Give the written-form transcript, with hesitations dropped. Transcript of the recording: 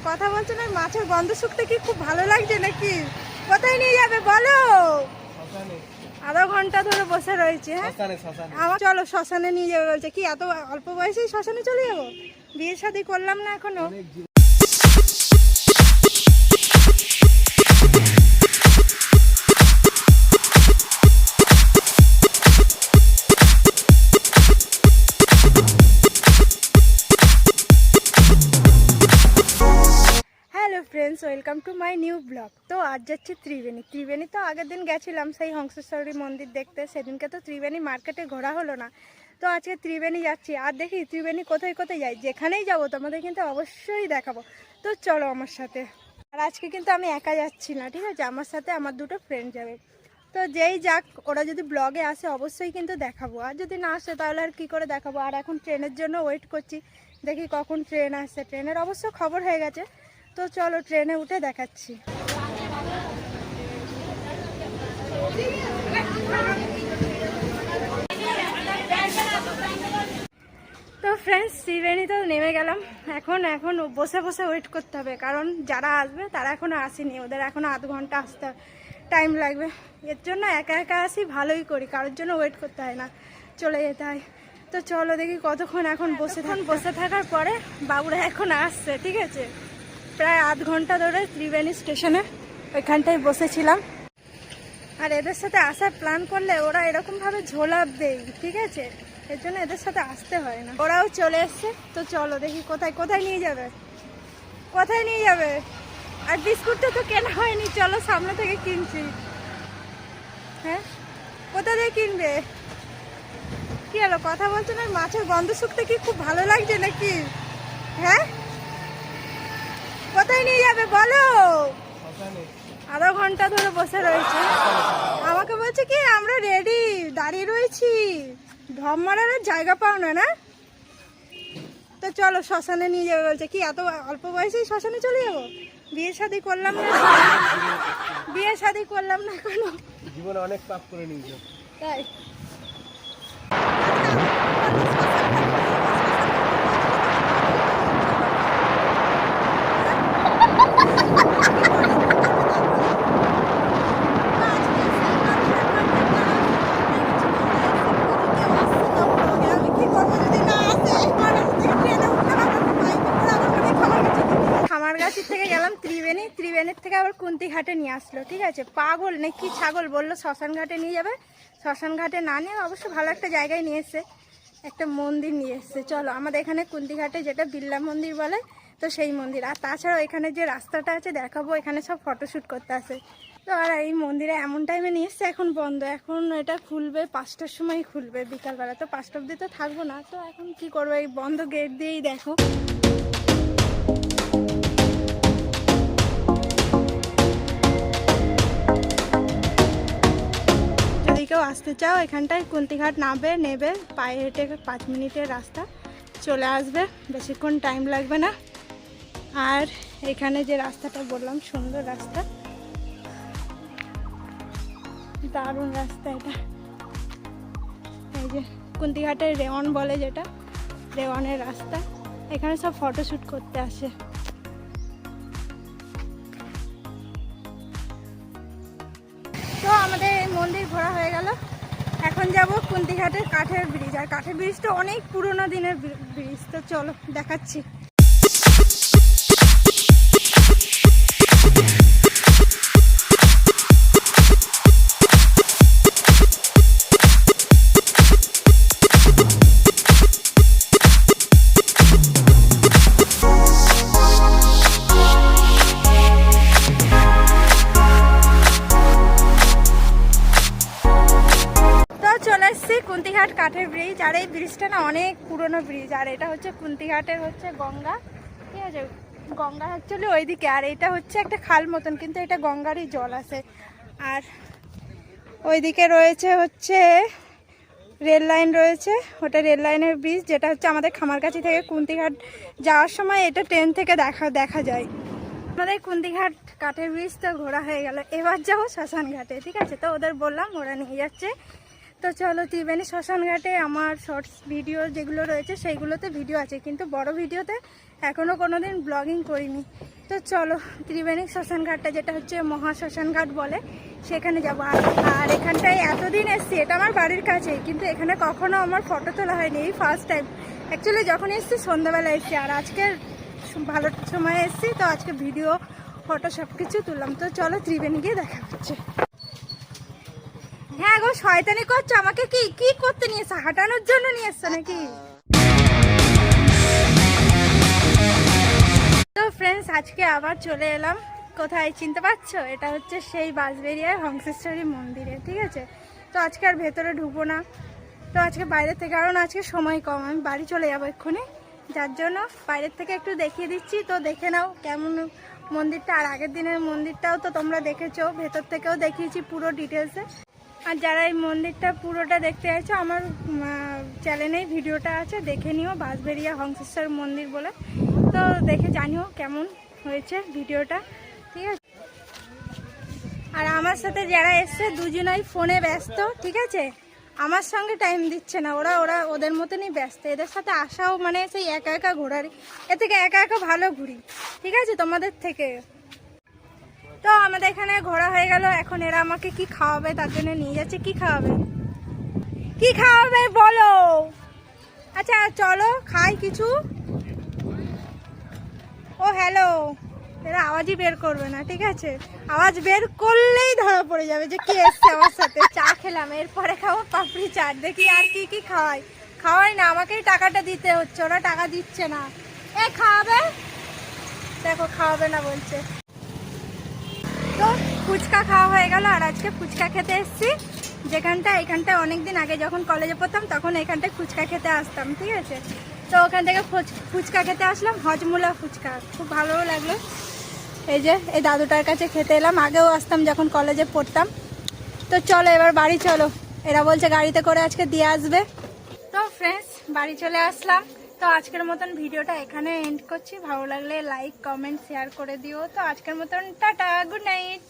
কথা বলছো না, মাছের গন্ধ শুকতে কি খুব ভালো লাগছে নাকি? কোথায় নিয়ে যাবে বলো? আধা ঘন্টা ধরে বসে রয়েছে। হ্যাঁ আমার চলো শ্মশানে নিয়ে যাবে বলছে। কি এত অল্প বয়সেই শ্মশানে চলে যাবো? বিয়ে শাদী করলাম না এখনো। Hello friends, welcome to my new blog. তো আজ যাচ্ছি ত্রিবেণী। তো আগের দিন গেছিলাম সেই হংসেশ্বরী মন্দির দেখতে, সেদিনকে তো ত্রিবেণী মার্কেটে ঘোরা হলো না। তো আজকে ত্রিবেণী যাচ্ছি, আর দেখি ত্রিবেণী কোথায় কোথায় যাই। যেখানেই যাবো তোমাদের কিন্তু অবশ্যই দেখাবো। তো চলো আমার সাথে। আর আজকে কিন্তু আমি একা যাচ্ছি না, ঠিক আছে, আমার সাথে আমার দুটো ফ্রেন্ড যাবে। তো যেই যাক, ওরা যদি ব্লগে আসে অবশ্যই কিন্তু দেখাবো, আর যদি না আসে তাহলে আর কী করে দেখাবো। আর এখন ট্রেনের জন্য ওয়েট করছি, দেখি কখন ট্রেন আসছে। ট্রেনের অবশ্য খবর হয়ে গেছে। তো চলো ট্রেনে উঠে দেখাচ্ছি। তো ফ্রেন্ডস, ত্রিবেণী তো নেমে গেলাম। এখন বসে বসে ওয়েট করতে হবে, কারণ যারা আসবে তারা এখনও আসেনি, ওদের এখনও আধ ঘন্টা আসতে টাইম লাগবে। এর জন্য একা একা আসি, ভালোই করি, কারোর জন্য ওয়েট করতে হয় না, চলে যেতে হয়। তো চলো দেখি কতক্ষণ এখন বসে থাকার পরে বাবুরা এখন আসছে, ঠিক আছে। প্রায় আধ ঘন্টা ধরে ত্রিবেণী স্টেশনে ওইখানটায় বসেছিলাম। আর এদের সাথে আসার প্ল্যান করলে ওরা এরকমভাবে ঝোলাপ দেয়, ঠিক আছে, এর জন্য এদের সাথে আসতে হয় না। ওরাও চলে এসছে। তো চলো দেখি কোথায় নিয়ে যাবে। আর বিস্কুটটা তো কেনা হয়নি, চলো সামনে থেকে কিনছি। হ্যাঁ, কোথা থেকে কিনবে? কি হলো, কথা বলছো না? মাছের গন্ধ শুকতে কি খুব ভালো লাগছে নাকি? হ্যাঁ, কোথায় নিয়ে যাবে বলো? আধা ঘন্টা ধরে বসে রয়েছে, আমাকে বলছে কি আমরা রেডি, দাঁড়িয়ে রয়েছি, ঢপ মারার জায়গা পাও না। না তো চলো শ্মশানে নিয়ে যাবে বলছে। কি এত অল্প বয়সেই শ্মশানে চলে যাবো? বিয়ে শাদী করলাম না এখনো, জীবনে অনেক পাপ করে নিয়েছে তাই। খামারগাছি থেকে গেলাম ত্রিবেণীর থেকে আবার কুন্তিঘাটে নিয়ে আসলো, ঠিক আছে। পাগল নাকি ছাগল, বললো শ্মশান ঘাটে নিয়ে যাবে। শ্মশান ঘাটে না নিয়ে অবশ্য ভালো একটা জায়গায় নিয়ে এসছে, একটা মন্দির নিয়ে এসছে। চলো আমাদের এখানে কুন্তিঘাটে যেটা বিড়লা মন্দির বলে, তো সেই মন্দির। আর তাছাড়াও এখানে যে রাস্তাটা আছে দেখাবো, এখানে সব ফটোশ্যুট করতে আসে। তো আর এই মন্দিরে এমন টাইমে নিয়ে এসছে, এখন বন্ধ। এখন এটা খুলবে 5টার সময় খুলবে, বিকালবেলা। তো 5টা অবধি তো থাকবো না, তো এখন কি করবো, এই বন্ধ গেট দিয়েই দেখো। যদি কেউ আসতে চাও এখানটায় কুন্তিঘাট নেবে, পায়ে হেঁটে 5 মিনিটের রাস্তা, চলে আসবে, বেশিক্ষণ টাইম লাগবে না। আর এখানে যে রাস্তাটা বললাম, সুন্দর রাস্তা, দারুণ রাস্তা এটা। এই যে কুন্তিঘাটের রেওয়ান বলে, যেটা রেওয়ানের রাস্তা, এখানে সব ফটোশ্যুট করতে আসে। তো আমাদের এই মন্দির ঘোরা হয়ে গেল, এখন যাব কুন্তিঘাটের কাঠের ব্রিজ। আর কাঠের ব্রিজটা অনেক পুরোনো দিনের ব্রিজ, তো চলো দেখাচ্ছি। কুন্তিঘাট কাঠের ব্রিজ। আর এই ব্রিজটা না অনেক পুরনো ব্রিজ। আর এটা হচ্ছে কুন্তিঘাটের হচ্ছে গঙ্গা, ঠিক আছে, গঙ্গা অ্যাকচুয়ালি ওইদিকে। আর এটা হচ্ছে একটা খাল মতন, কিন্তু এটা গঙ্গারই জল আছে। আর ওইদিকে রয়েছে হচ্ছে রেল লাইন রয়েছে, ওটা রেল লাইনের ব্রিজ, যেটা হচ্ছে আমাদের খামারগাছি থেকে কুন্তিঘাট যাওয়ার সময় এটা ট্রেন থেকে দেখা যায়। আমাদের কুন্তিঘাট কাঠের ব্রিজ তো ঘোরা হয়ে গেল, এবার যাবো শ্মশান ঘাটে, ঠিক আছে। তো ওদের বললাম, ওরা নিয়ে যাচ্ছে। তো চলো ত্রিবেণী শ্মশান ঘাটে আমার শর্টস ভিডিও যেগুলো রয়েছে সেইগুলোতে ভিডিও আছে, কিন্তু বড় ভিডিওতে এখনও কোনো দিন ব্লগিং করিনি। তো চলো ত্রিবেণী শ্মশানঘাটটা, যেটা হচ্ছে মহা শ্মশানঘাট বলে, সেখানে যাবো। আর এখানটায় এতদিন এসছি, এটা আমার বাড়ির কাছেই, কিন্তু এখানে কখনো আমার ফটো তোলা হয়নি, এই ফার্স্ট টাইম। অ্যাকচুয়ালি যখন এসছি সন্ধ্যাবেলা এসছি, আর আজকে ভালো সময় এসছি, তো আজকে ভিডিও ফটো সব কিছু তুললাম। তো চলো ত্রিবেণী গিয়ে দেখা হচ্ছে। হ্যাঁ গো, শয়তানি করছো, আমাকে কি কি করতে নিয়ে এসছো? হাঁটানোর জন্য নিয়ে এসছো নাকি? তো ফ্রেন্ডস, আজকে আবার চলে এলাম কোথায় চিনতে পারছো? এটা হচ্ছে সেই বাঁশবেড়িয়ার হংসেশ্বরী মন্দিরে, ঠিক আছে? তো আজকে আর ভেতরে ঢুকবো না, তো আজকে বাইরে থেকে, কারণ আজকে সময় কম, আমি বাড়ি চলে যাবো এক্ষুনি, যার জন্য বাইরের থেকে একটু দেখিয়ে দিচ্ছি। তো দেখে নাও কেমন মন্দিরটা। আর আগের দিনের মন্দিরটাও তো তোমরা দেখেছো, ভেতর থেকেও দেখিয়েছি পুরো ডিটেলসে। আর যারা এই মন্দিরটা পুরোটা দেখতে চাইছো, আমার চ্যানেলেই ভিডিওটা আছে, দেখে নিও, বাঁশবেড়িয়া হংসেশ্বর মন্দির বলে। তো দেখে জানিও কেমন হয়েছে ভিডিওটা, ঠিক আছে? আর আমার সাথে যারা এসছে দুজনেই ফোনে ব্যস্ত, ঠিক আছে? আমার সঙ্গে টাইম দিচ্ছে না, ওরা ওদের মতনই ব্যস্ত। এদের সাথে আসাও মানে সেই একা একা ঘোরারই, এর থেকে একা একা ভালো ঘুরি, ঠিক আছে, তোমাদের থেকে। তো আমাদের এখানে ঘোরা হয়ে গেল, এখন এরা আমাকে কি খাওয়াবে তার জন্য নিয়ে যাচ্ছে। কি খাওয়াবে, কি খাওয়াবে বলো? আচ্ছা চলো খাই কিছু। ও হ্যালো, এরা আওয়াজই বের করবে না, ঠিক আছে? আওয়াজ বের করলেই ধরা পড়ে যাবে যে কি এসছে আমার সাথে। চা খেলাম, এরপরে খাবো পাপড়ি চাট। দেখি আর কি কি খাওয়াই না, আমাকেই টাকাটা দিতে হচ্ছে, ওরা টাকা দিচ্ছে না। এ খাওয়াবে, দেখো খাওয়াবে না বলছে। তো ফুচকা খাওয়া হয়ে গেল, আর আজকে ফুচকা খেতে এসেছি এখানটা অনেকদিন আগে যখন কলেজে পড়তাম তখন এখানটায় ফুচকা খেতে আসতাম, ঠিক আছে? তো ওখান থেকে ফুচকা খেতে আসলাম, হজমুলা ফুচকা, খুব ভালো লাগলো। এই যে এই দাদুটার কাছে খেতে এলাম, আগেও আসতাম যখন কলেজে পড়তাম। তো চলো এবার বাড়ি চলো, এরা বলছে গাড়িতে করে আজকে দিয়ে আসবে। তো ফ্রেন্ডস, বাড়ি চলে আসলাম। তো আজকের মতন ভিডিওটা এখানে এন্ড করছি। ভালো লাগলে লাইক কমেন্ট শেয়ার করে দিও। তো আজকের মতন টাটা, গুড নাইট।